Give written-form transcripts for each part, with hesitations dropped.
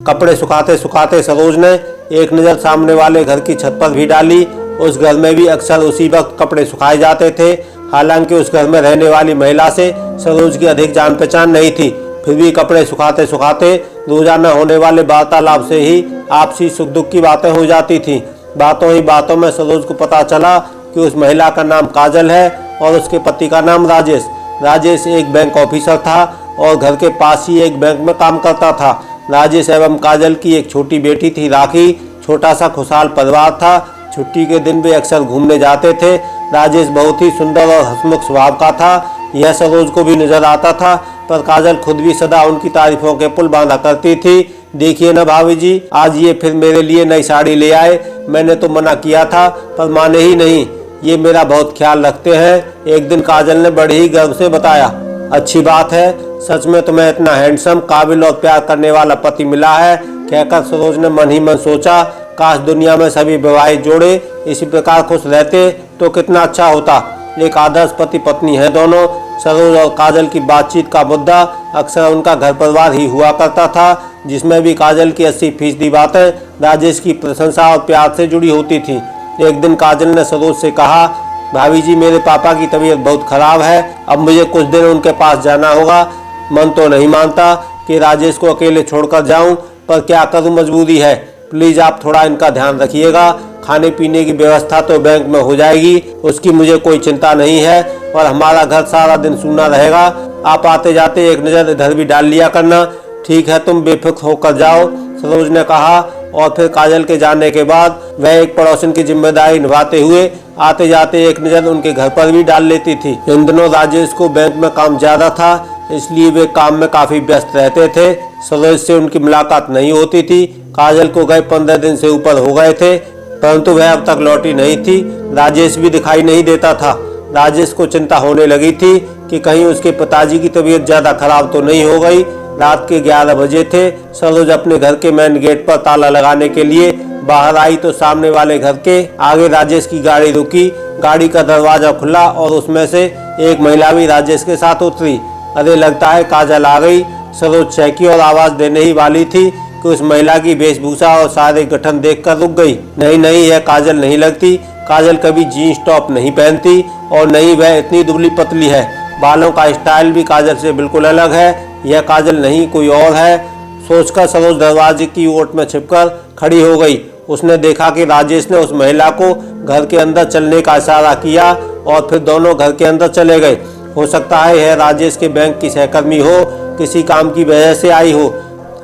कपड़े सुखाते सुखाते सरोज ने एक नज़र सामने वाले घर की छत पर भी डाली। उस घर में भी अक्सर उसी वक्त कपड़े सुखाए जाते थे। हालांकि उस घर में रहने वाली महिला से सरोज की अधिक जान पहचान नहीं थी, फिर भी कपड़े सुखाते सुखाते रोजाना होने वाले वार्तालाप से ही आपसी सुख दुख की बातें हो जाती थीं। बातों ही बातों में सरोज को पता चला कि उस महिला का नाम काजल है और उसके पति का नाम राजेश। राजेश एक बैंक ऑफिसर था और घर के पास ही एक बैंक में काम करता था। राजेश एवं काजल की एक छोटी बेटी थी राखी। छोटा सा खुशहाल परिवार था। छुट्टी के दिन वे अक्सर घूमने जाते थे। राजेश बहुत ही सुंदर और हंसमुख स्वभाव का था, यह सरोज को भी नजर आता था, पर काजल खुद भी सदा उनकी तारीफों के पुल बांधा करती थी। देखिए ना भाभी जी, आज ये फिर मेरे लिए नई साड़ी ले आए। मैंने तो मना किया था पर माने ही नहीं। ये मेरा बहुत ख्याल रखते हैं, एक दिन काजल ने बड़े ही गर्व से बताया। अच्छी बात है, सच में तुम्हें इतना हैंडसम, काबिल और प्यार करने वाला पति मिला है, कहकर सरोज ने मन ही मन सोचा, काश दुनिया में सभी वैवाहिक जोड़े इसी प्रकार खुश रहते तो कितना अच्छा होता। एक आदर्श पति पत्नी है दोनों। सरोज और काजल की बातचीत का मुद्दा अक्सर उनका घर परिवार ही हुआ करता था, जिसमें भी काजल की 80% बातें राजेश की प्रशंसा और प्यार से जुड़ी होती थी। एक दिन काजल ने सरोज से कहा, भाभी जी, मेरे पापा की तबीयत बहुत खराब है, अब मुझे कुछ दिन उनके पास जाना होगा। मन तो नहीं मानता कि राजेश को अकेले छोड़कर जाऊं, पर क्या करूं, मजबूरी है। प्लीज़ आप थोड़ा इनका ध्यान रखिएगा। खाने पीने की व्यवस्था तो बैंक में हो जाएगी, उसकी मुझे कोई चिंता नहीं है, और हमारा घर सारा दिन सूना रहेगा। आप आते जाते एक नज़र इधर भी डाल लिया करना। ठीक है, तुम बेफिक्र होकर जाओ, सरोज ने कहा। और फिर काजल के जाने के बाद वह एक पड़ोसन की जिम्मेदारी निभाते हुए आते जाते एक नज़र उनके घर पर भी डाल लेती थी। इन दिनों राजेश को बैंक में काम ज़्यादा था, इसलिए वे काम में काफ़ी व्यस्त रहते थे। सरोज से उनकी मुलाकात नहीं होती थी। काजल को गए 15 दिन से ऊपर हो गए थे, परंतु वह अब तक लौटी नहीं थी। राजेश भी दिखाई नहीं देता था। राजेश को चिंता होने लगी थी कि कहीं उसके पिताजी की तबीयत ज़्यादा खराब तो नहीं हो गई। रात के 11 बजे थे। सरोज अपने घर के मेन गेट पर ताला लगाने के लिए बाहर आई तो सामने वाले घर के आगे राजेश की गाड़ी रुकी। गाड़ी का दरवाजा खुला और उसमें से एक महिला भी राजेश के साथ उतरी। अरे, लगता है काजल आ गई। सरोज चहकी और आवाज देने ही वाली थी कि उस महिला की वेशभूषा और सारे गठन देखकर रुक गई। नहीं नहीं, यह काजल नहीं लगती। काजल कभी जीन्स टॉप नहीं पहनती और नहीं वह इतनी दुबली पतली है। बालों का स्टाइल भी काजल से बिल्कुल अलग है। यह काजल नहीं, कोई और है, सोचकर सरोज दरवाजे की ओट में छिपकर खड़ी हो गई। उसने देखा कि राजेश ने उस महिला को घर के अंदर चलने का इशारा किया और फिर दोनों घर के अंदर चले गए। हो सकता है यह राजेश के बैंक की सहकर्मी हो, किसी काम की वजह से आई हो,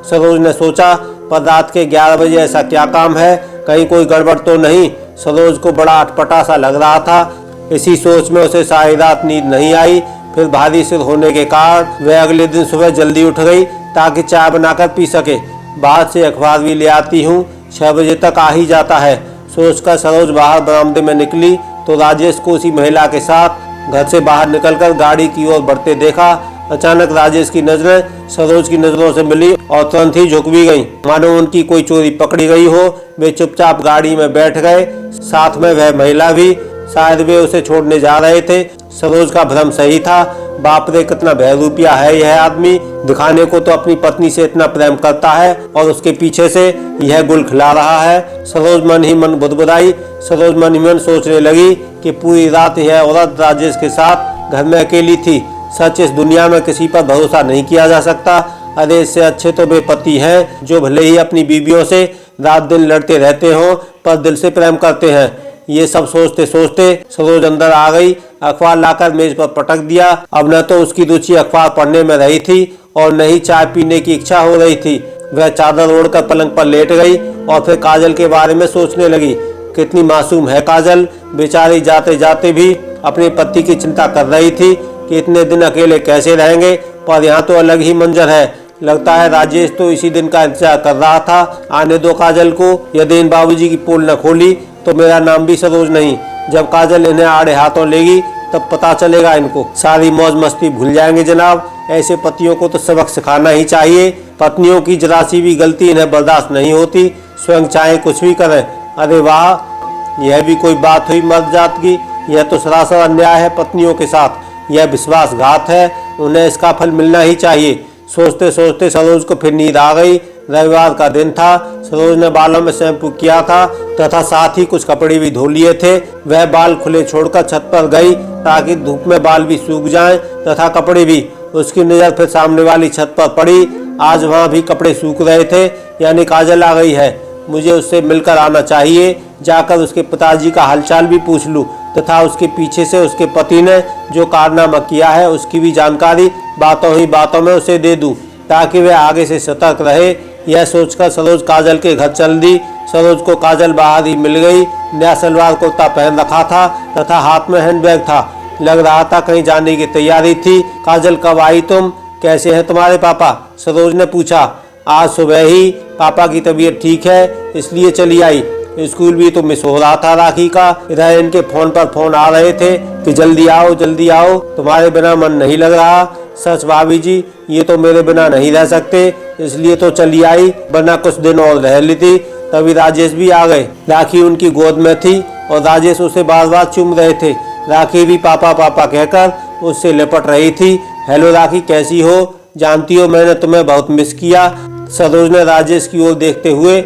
सरोज ने सोचा। पर रात के 11 बजे ऐसा क्या काम है, कहीं कोई गड़बड़ तो नहीं। सरोज को बड़ा अटपटा सा लग रहा था। इसी सोच में उसे सारी रात नींद नहीं आई। फिर भारी सिर होने के कारण वह अगले दिन सुबह जल्दी उठ गई ताकि चाय बनाकर पी सके। बाहर से अखबार भी ले आती हूँ, 6 बजे तक आ ही जाता है, सोचकर सरोज बाहर बरामदे में निकली तो राजेश को उसी महिला के साथ घर से बाहर निकलकर गाड़ी की ओर बढ़ते देखा। अचानक राजेश की नजरें सरोज की नजरों से मिली और तुरंत ही झुक भी गईं, मानो उनकी कोई चोरी पकड़ी गई हो। वे चुपचाप गाड़ी में बैठ गए, साथ में वह महिला भी। शायद वे उसे छोड़ने जा रहे थे। सरोज का भ्रम सही था। बाप रे, कितना बहरूपिया है यह आदमी। दिखाने को तो अपनी पत्नी से इतना प्रेम करता है और उसके पीछे से यह गुल खिला रहा है। सरोज मन ही मन बुदबुदाई। सरोज मन ही मन सोचने लगी कि पूरी रात यह औरत राजेश के साथ घर में अकेली थी। सच, इस दुनिया में किसी पर भरोसा नहीं किया जा सकता। अरे, इससे अच्छे तो वे पति हैं जो भले ही अपनी बीवियों से रात दिन लड़ते रहते हों, पर दिल से प्रेम करते हैं। ये सब सोचते सोचते सरोज अंदर आ गई। अखबार लाकर मेज पर पटक दिया। अब न तो उसकी रुचि अखबार पढ़ने में रही थी और न ही चाय पीने की इच्छा हो रही थी। वह चादर ओढ़कर पलंग पर लेट गई और फिर काजल के बारे में सोचने लगी। कितनी मासूम है काजल, बेचारी जाते जाते भी अपने पति की चिंता कर रही थी कि इतने दिन अकेले कैसे रहेंगे। पर यहाँ तो अलग ही मंजर है। लगता है राजेश तो इसी दिन का इंतजार कर रहा था। आने दो काजल को। यदि इन बाबूजी की पोल न खोली तो मेरा नाम भी सरोज नहीं। जब काजल इन्हें आड़े हाथों लेगी तब पता चलेगा इनको। सारी मौज मस्ती भूल जाएंगे जनाब। ऐसे पतियों को तो सबक सिखाना ही चाहिए। पत्नियों की जरा सी भी गलती इन्हें बर्दाश्त नहीं होती, स्वयं चाहे कुछ भी करें। अरे वाह, यह भी कोई बात हुई मर्द जात की। यह तो सरासर अन्याय है पत्नियों के साथ। यह विश्वासघात है, उन्हें इसका फल मिलना ही चाहिए। सोचते सोचते सरोज को फिर नींद आ गई। रविवार का दिन था। सरोज ने बालों में शैम्पू किया था तथा साथ ही कुछ कपड़े भी धो लिए थे। वह बाल खुले छोड़कर छत पर गई ताकि धूप में बाल भी सूख जाएं तथा कपड़े भी। उसकी नज़र फिर सामने वाली छत पर पड़ी। आज वहाँ भी कपड़े सूख रहे थे, यानी काजल आ गई है। मुझे उससे मिलकर आना चाहिए, जाकर उसके पिताजी का हालचाल भी पूछ लूँ तथा उसके पीछे से उसके पति ने जो कारनामा किया है उसकी भी जानकारी बातों ही बातों में उसे दे दूँ ताकि वह आगे से सतर्क रहे। यह सोचकर सरोज काजल के घर चल दी। सरोज को काजल बाहर ही मिल गई। नया सलवार कुर्ता पहन रखा था तथा हाथ में हैंडबैग था। लग रहा था कहीं जाने की तैयारी थी। काजल, कब आई तुम? कैसे हैं तुम्हारे पापा? सरोज ने पूछा। आज सुबह ही पापा की तबीयत ठीक है इसलिए चली आई। स्कूल भी तो मिस हो रहा था राखी का। इधर इनके फोन पर फोन आ रहे थे कि जल्दी आओ, तुम्हारे बिना मन नहीं लग रहा। सच भाभी जी, ये तो मेरे बिना नहीं रह सकते, इसलिए तो चली आई, वरना कुछ दिन और रह लेती। तभी राजेश भी आ गए। राखी उनकी गोद में थी और राजेश उसे बार बार चूम रहे थे। राखी भी पापा पापा कहकर उससे लिपट रही थी। हेलो राखी, कैसी हो? जानती हो मैंने तुम्हें बहुत मिस किया। सरोज ने राजेश की ओर देखते हुए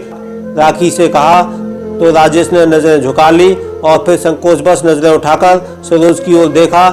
राखी से कहा तो राजेश ने नजरें झुका ली और फिर संकोचवश नजरें उठाकर सरोज की ओर देखा,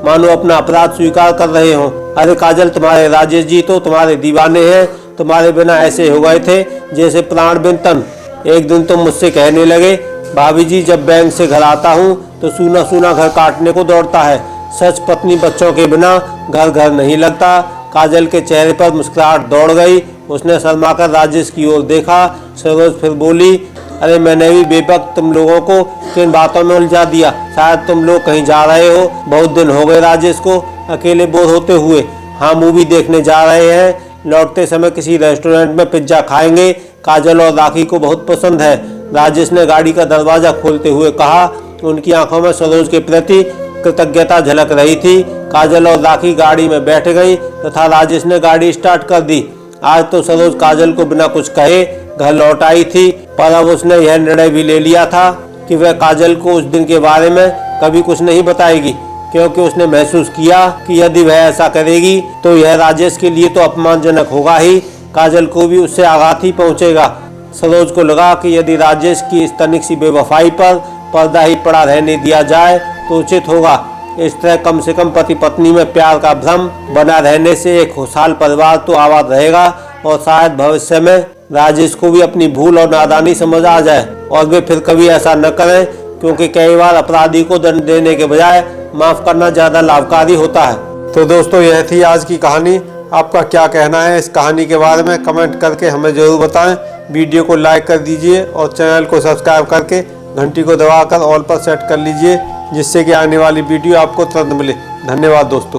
मानो अपना अपराध स्वीकार कर रहे हों। अरे काजल, तुम्हारे राजेश जी तो तुम्हारे दीवाने हैं। तुम्हारे बिना ऐसे हो गए थे जैसे प्राण बिन तन। एक दिन तुम मुझसे कहने लगे, भाभी जी जब बैंक से घर आता हूँ तो सूना सूना घर काटने को दौड़ता है। सच, पत्नी बच्चों के बिना घर घर नहीं लगता। काजल के चेहरे पर मुस्कुराहट दौड़ गई। उसने शर्माकर राजेश की ओर देखा। सरोज फिर बोली, अरे मैंने भी बेवक्त तुम लोगों को किन बातों में उलझा दिया। शायद तुम लोग कहीं जा रहे हो। बहुत दिन हो गए राजेश को अकेले बोर होते हुए। हाँ, मूवी देखने जा रहे हैं। लौटते समय किसी रेस्टोरेंट में पिज्जा खाएंगे। काजल और राखी को बहुत पसंद है। राजेश ने गाड़ी का दरवाजा खोलते हुए कहा। उनकी आंखों में सरोज के प्रति कृतज्ञता झलक रही थी। काजल और राखी गाड़ी में बैठ गई तथा राजेश ने गाड़ी स्टार्ट कर दी। आज तो सरोज काजल को बिना कुछ कहे घर लौट आई थी, पर अब उसने यह निर्णय भी ले लिया था कि वह काजल को उस दिन के बारे में कभी कुछ नहीं बताएगी, क्योंकि उसने महसूस किया कि यदि वह ऐसा करेगी तो यह राजेश के लिए तो अपमानजनक होगा ही, काजल को भी उससे आघात ही पहुंचेगा। सरोज को लगा कि यदि राजेश की इस तनिक सी बेवफाई पर पर्दा ही पड़ा रहने दिया जाए तो उचित होगा। इस तरह कम से कम पति पत्नी में प्यार का भ्रम बना रहने से एक खुशहाल परिवार तो आबाद रहेगा और शायद भविष्य में राजेश को भी अपनी भूल और नादानी समझ आ जाए और वे फिर कभी ऐसा न करें, क्योंकि कई बार अपराधी को दंड देने के बजाय माफ करना ज्यादा लाभकारी होता है। तो दोस्तों, यह थी आज की कहानी। आपका क्या कहना है इस कहानी के बारे में कमेंट करके हमें जरूर बताएं। वीडियो को लाइक कर दीजिए और चैनल को सब्सक्राइब करके घंटी को दबाकर ऑल पर सेट कर लीजिए, जिससे कि आने वाली वीडियो आपको तुरंत मिले। धन्यवाद दोस्तों।